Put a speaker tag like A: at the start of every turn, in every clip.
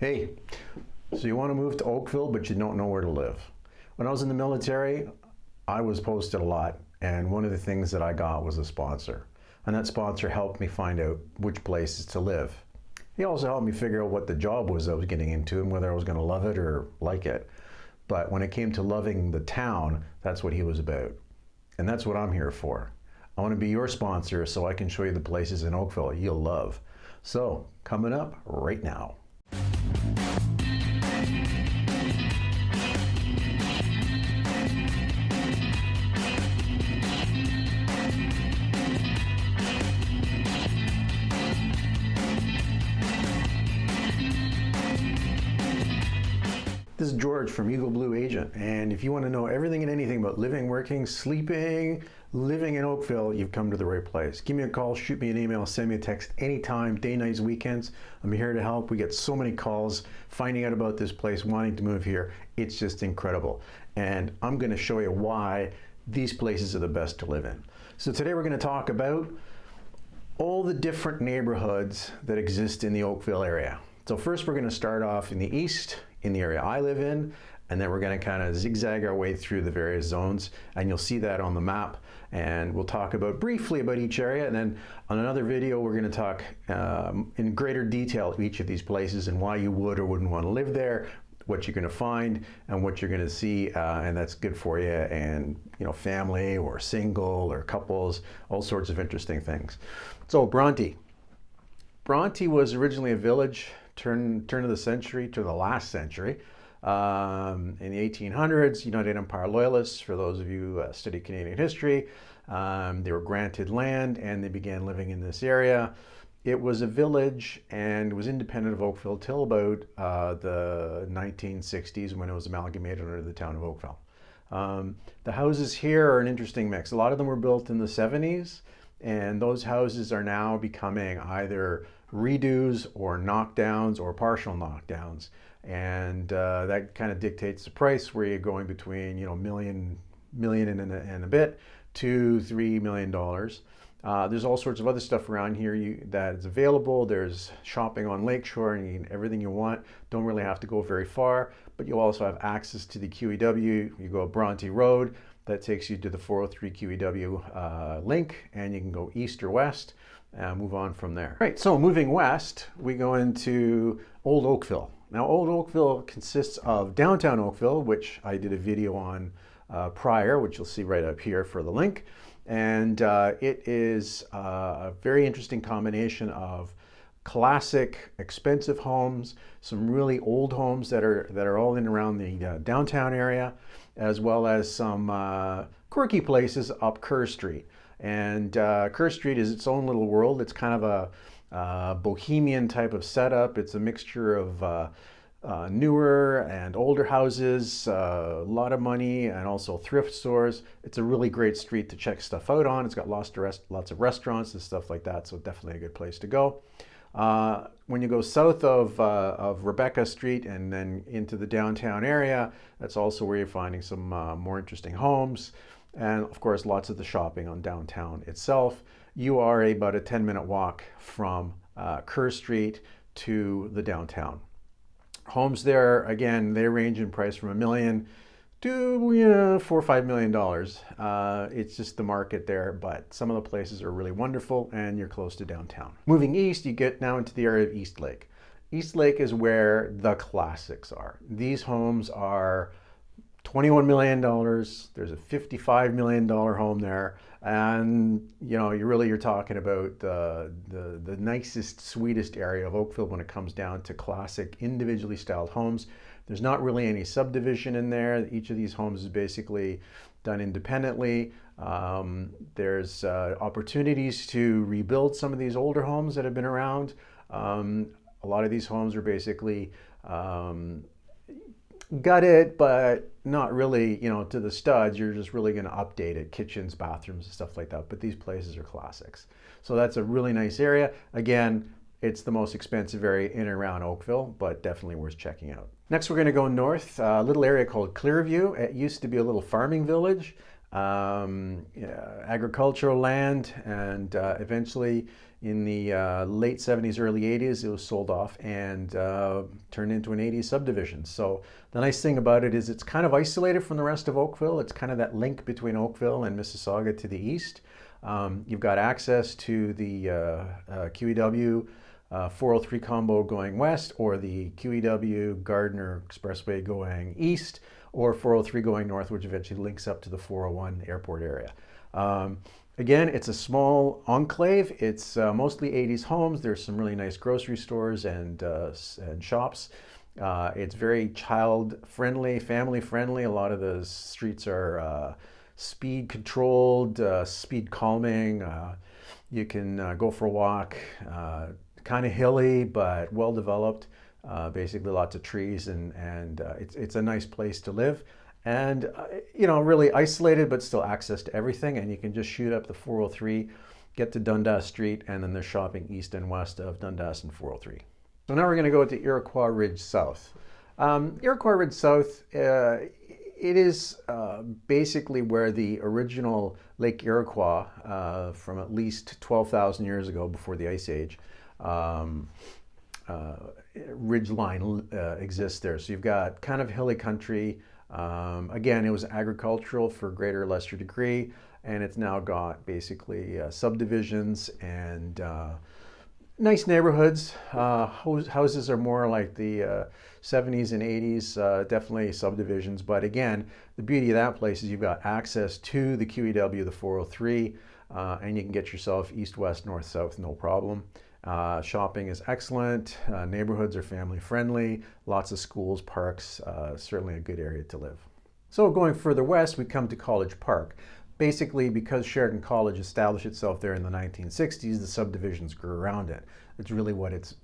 A: Hey, so you want to move to Oakville, but you don't know where to live. When I was in the military, I was posted a lot, and one of the things that I got was a sponsor. And that sponsor helped me find out which places to live. He also helped me figure out what the job was I was getting into and whether I was going to love it or like it. But when it came to loving the town, that's what he was about. And that's what I'm here for. I want to be your sponsor so I can show you the places in Oakville you'll love. So, coming up right now. This is George from Eagle Blue Agent, and if you want to know everything and anything about living, working, sleeping, living in Oakville, you've come to the right place. Give me a call, shoot me an email, send me a text anytime, day, nights, weekends. I'm here to help. We get so many calls finding out about this place, wanting to move here. It's just incredible. And I'm going to show you why these places are the best to live in. So today we're going to talk about all the different neighborhoods that exist in the Oakville area. So first we're going to start off in the east, in the area I live in, and then we're going to kind of zigzag our way through the various zones, and you'll see that on the map, and we'll talk briefly about each area, and then on another video we're going to talk in greater detail each of these places and why you would or wouldn't want to live there, what you're going to find and what you're going to see, and that's good for you, and family or single or couples, all sorts of interesting things. So Bronte was originally a village, turn of the century to the last century. In the 1800s, United Empire Loyalists, for those of you who study Canadian history, they were granted land and they began living in this area. It was a village and was independent of Oakville till about the 1960s when it was amalgamated under the town of Oakville. The houses here are an interesting mix. A lot of them were built in the 70s, and those houses are now becoming either redos or knockdowns or partial knockdowns, and that kind of dictates the price, where you're going between million and a bit to $3 million. There's all sorts of other stuff around here that is available. There's shopping on Lakeshore, and you can everything you want. Don't really have to go very far, but you also have access to the QEW. You go up Bronte Road, that takes you to the 403 QEW link, and you can go east or west and move on from there. Right, so moving west, we go into Old Oakville. Now, Old Oakville consists of downtown Oakville, which I did a video on prior, which you'll see right up here for the link. And it is a very interesting combination of classic, expensive homes, some really old homes that are all in around the downtown area, as well as some quirky places up Kerr Street. And Kerr Street is its own little world. It's kind of a bohemian type of setup. It's a mixture of newer and older houses, a lot of money, and also thrift stores. It's a really great street to check stuff out on. It's got lots of restaurants and stuff like that, so definitely a good place to go. When you go south of Rebecca Street and then into the downtown area, that's also where you're finding some more interesting homes. And of course, lots of the shopping on downtown itself. You are about a 10-minute walk from Kerr Street to the downtown. Homes there, again, they range in price from $1 million to $4 or $5 million. It's just the market there, but some of the places are really wonderful, and you're close to downtown. Moving east, you get now into the area of East Lake. East Lake is where the classics are. These homes are $21 million. There's a $55 million home there, and you're talking about the nicest, sweetest area of Oakville when it comes down to classic, individually styled homes. There's not really any subdivision in there. Each of these homes is basically done independently. There's opportunities to rebuild some of these older homes that have been around. A lot of these homes are basically gutted, but not really, to the studs. You're just really going to update it, kitchens, bathrooms, and stuff like that. But these places are classics. So that's a really nice area. Again, it's the most expensive area in and around Oakville, but definitely worth checking out. Next, we're going to go north, a little area called Clearview. It used to be a little farming village. yeah, agricultural land, and eventually in the late 70s, early 80s, it was sold off and turned into an 80s subdivision. So the nice thing about it is it's kind of isolated from the rest of Oakville. It's kind of that link between Oakville and Mississauga to the east. You've got access to the QEW 403 combo going west, or the QEW Gardner Expressway going east, or 403 going north, which eventually links up to the 401 airport area. Again, it's a small enclave. It's mostly 80s homes. There's some really nice grocery stores and shops. It's very child-friendly, family-friendly. A lot of the streets are speed controlled, speed calming. You can go for a walk. Kind of hilly, but well developed. Basically lots of trees, and it's a nice place to live. And you know, really isolated, but still access to everything. And you can just shoot up the 403, get to Dundas Street, and then there's shopping east and west of Dundas and 403. So now we're going to go to Iroquois Ridge South. Iroquois Ridge South, it is basically where the original Lake Iroquois, from at least 12,000 years ago, before the Ice Age, ridge line exists there. So you've got kind of hilly country. Again, it was agricultural for greater or lesser degree, and it's now got basically subdivisions and nice neighborhoods. Houses are more like the 70s and 80s, definitely subdivisions. But again, the beauty of that place is you've got access to the QEW, the 403, and you can get yourself east, west, north, south, no problem. Shopping is excellent. Neighborhoods are family friendly. Lots of schools, parks, certainly a good area to live. So going further west, we come to College Park. Basically, because Sheridan College established itself there in the 1960s, the subdivisions grew around it. It's really what its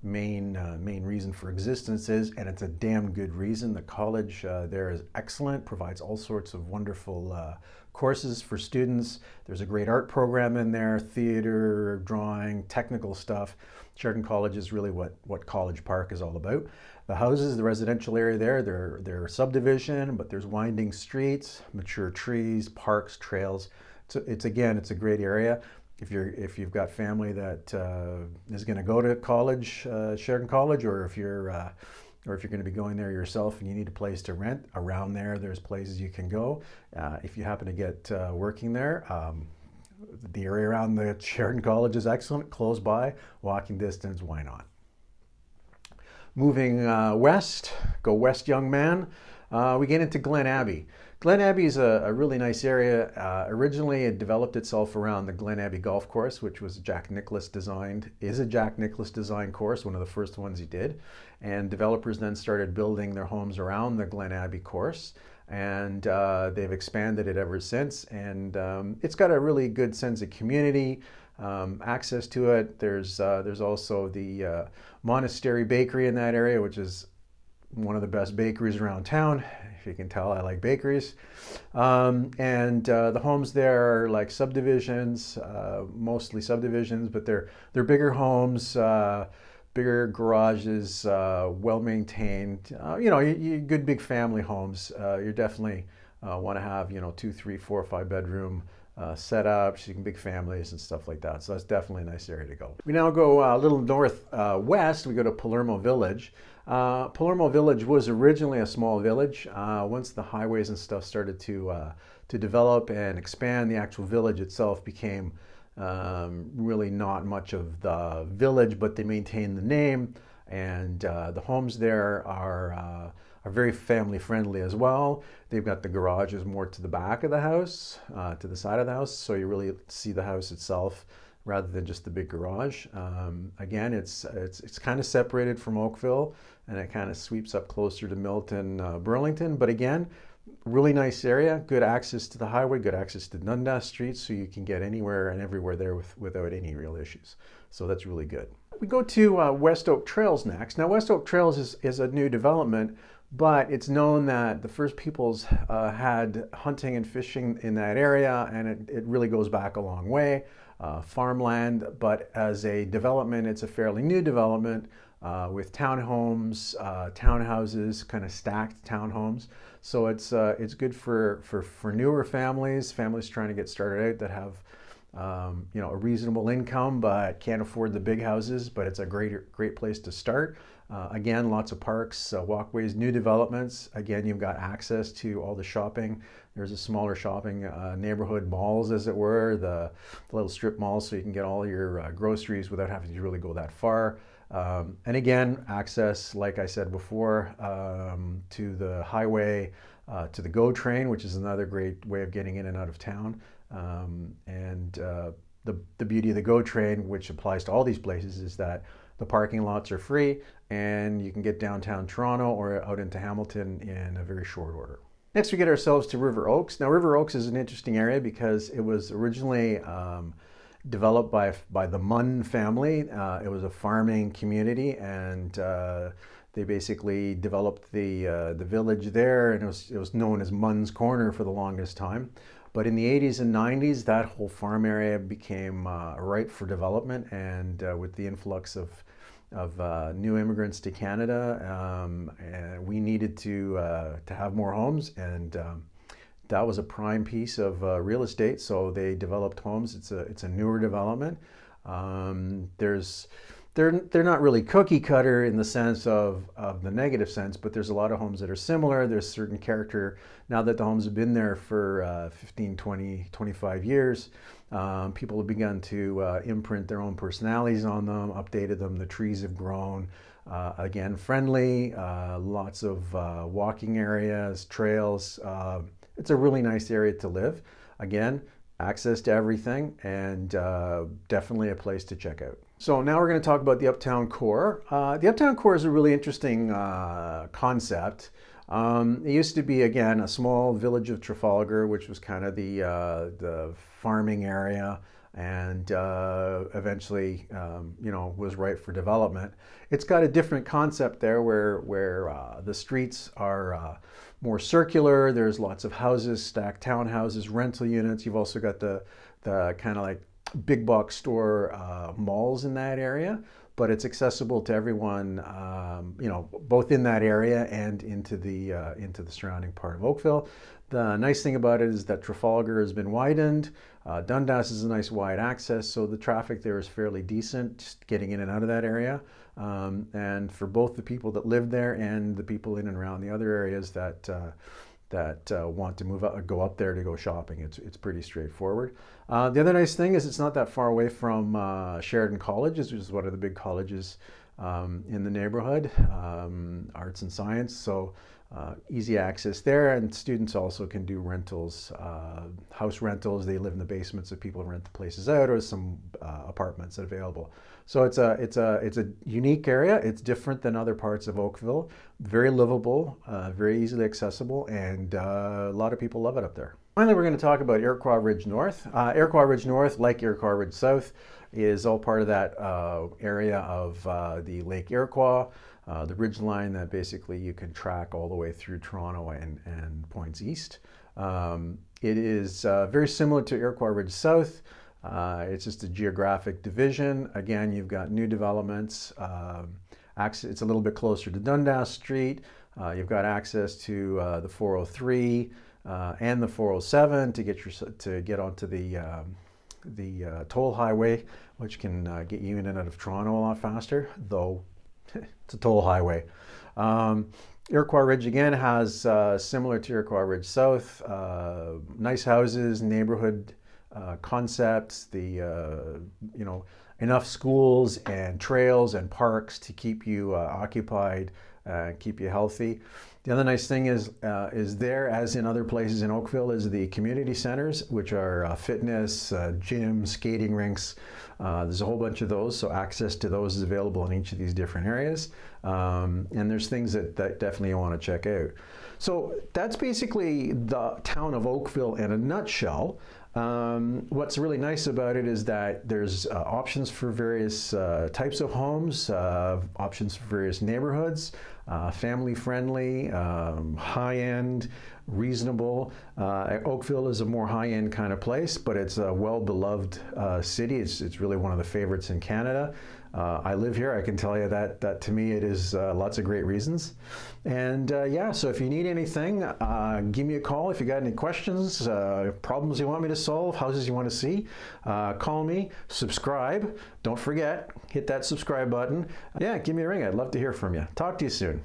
A: main reason for existence is, and it's a damn good reason. The college there is excellent, provides all sorts of wonderful courses for students. There's a great art program in there, theater, drawing, technical stuff. Sheridan College is really what College Park is all about. The houses, the residential area there, they're subdivision, but there's winding streets, mature trees, parks, trails. It's a great area. If you've got family that is going to go to college, Sheridan College, or if you're going to be going there yourself and you need a place to rent around there, there's places you can go. If you happen to get working there, the area around the Sheridan College is excellent, close by, walking distance, why not? Moving west, go west, young man, we get into Glen Abbey. Glen Abbey is a really nice area. Originally, it developed itself around the Glen Abbey Golf Course, which was Jack Nicklaus designed, is a Jack Nicklaus designed course, one of the first ones he did. And developers then started building their homes around the Glen Abbey course. And they've expanded it ever since. And it's got a really good sense of community, access to it. There's also the Monastery Bakery in that area, which is one of the best bakeries around town. If you can tell, I like bakeries. The homes there are like subdivisions, mostly subdivisions, but they're bigger homes, bigger garages, well maintained. Good big family homes. You definitely want to have 2, 3, 4, 5 bedroom setups. You can big families and stuff like that. So that's definitely a nice area to go. We now go a little north west. We go to Palermo Village. Palermo Village was originally a small village. Once the highways and stuff started to develop and expand, the actual village itself became really not much of the village, but they maintained the name, and the homes there are very family friendly as well. They've got the garages more to the back of the house, to the side of the house, so you really see the house itself rather than just the big garage. Again, it's kind of separated from Oakville, and it kind of sweeps up closer to Milton, Burlington. But again, really nice area, good access to the highway, good access to Dundas Street, so you can get anywhere and everywhere there without any real issues. So that's really good. We go to West Oak Trails next. Now, West Oak Trails is a new development, but it's known that the first peoples had hunting and fishing in that area, and it really goes back a long way. Farmland, but as a development, it's a fairly new development. with townhomes, townhouses, kind of stacked townhomes. So it's good for newer families trying to get started out that have a reasonable income but can't afford the big houses. But it's a great place to start. Again, lots of parks, walkways, new developments. Again, you've got access to all the shopping. There's a smaller shopping neighborhood malls, as it were, the little strip malls, so you can get all your groceries without having to really go that far. And again, access, like I said before, to the highway, to the GO train, which is another great way of getting in and out of town. The beauty of the GO train, which applies to all these places, is that the parking lots are free and you can get downtown Toronto or out into Hamilton in a very short order. Next, we get ourselves to River Oaks. Now, River Oaks is an interesting area because it was originally developed by the Munn family. It was a farming community, and they basically developed the village there, and it was known as Munn's Corner for the longest time. But in the 80s and 90s, that whole farm area became ripe for development, and with the influx of new immigrants to Canada, and we needed to have more homes, and that was a prime piece of real estate. So they developed homes. It's a newer development. They're not really cookie cutter in the sense of the negative sense, but there's a lot of homes that are similar. There's certain character. Now that the homes have been there for 15, 20, 25 years, people have begun to imprint their own personalities on them, updated them. The trees have grown. Again, friendly, lots of walking areas, trails. It's a really nice area to live. Again, access to everything, and definitely a place to check out. So now we're going to talk about the Uptown Core. The Uptown Core is a really interesting concept. It used to be, again, a small village of Trafalgar, which was kind of the farming area, and eventually, was ripe for development. It's got a different concept there, where the streets are more circular. There's lots of houses, stacked townhouses, rental units. You've also got the kind of like big box store malls in that area, but it's accessible to everyone, both in that area and into the surrounding part of Oakville. The nice thing about it is that Trafalgar has been widened. Dundas is a nice wide access, so the traffic there is fairly decent, getting in and out of that area. And for both the people that live there and the people in and around the other areas that want to move up, go up there to go shopping, it's pretty straightforward. The other nice thing is it's not that far away from Sheridan College, which is one of the big colleges in the neighborhood, arts and science. So easy access there, and students also can do rentals, house rentals. They live in the basements if people rent the places out, or some apartments available. So it's a unique area. It's different than other parts of Oakville. Very livable, very easily accessible, and a lot of people love it up there. Finally, we're going to talk about Iroquois Ridge North. Iroquois Ridge North, like Iroquois Ridge South, is all part of that area of the Lake Iroquois, the ridge line that basically you can track all the way through Toronto and points east. It is very similar to Iroquois Ridge South. It's just a geographic division. Again, you've got new developments. It's a little bit closer to Dundas Street. You've got access to the 403 and the 407 to get onto the toll highway, which can get you in and out of Toronto a lot faster, though it's a toll highway. Iroquois Ridge again has similar to Iroquois Ridge South, nice houses, neighborhood concepts, enough schools and trails and parks to keep you occupied, keep you healthy. The other nice thing is there, as in other places in Oakville, is the community centers, which are fitness, gyms, skating rinks. There's a whole bunch of those, so access to those is available in each of these different areas. And there's things that definitely you want to check out. So that's basically the town of Oakville in a nutshell. What's really nice about it is that there's options for various types of homes, options for various neighborhoods, family friendly, high end, reasonable. Oakville is a more high end kind of place, but it's a well beloved city. It's really one of the favorites in Canada. I live here. I can tell you that to me it is lots of great reasons. And yeah, so if you need anything, give me a call. If you got any questions, problems you want me to solve, houses you want to see, call me, subscribe. Don't forget, hit that subscribe button. Yeah, give me a ring. I'd love to hear from you. Talk to you soon.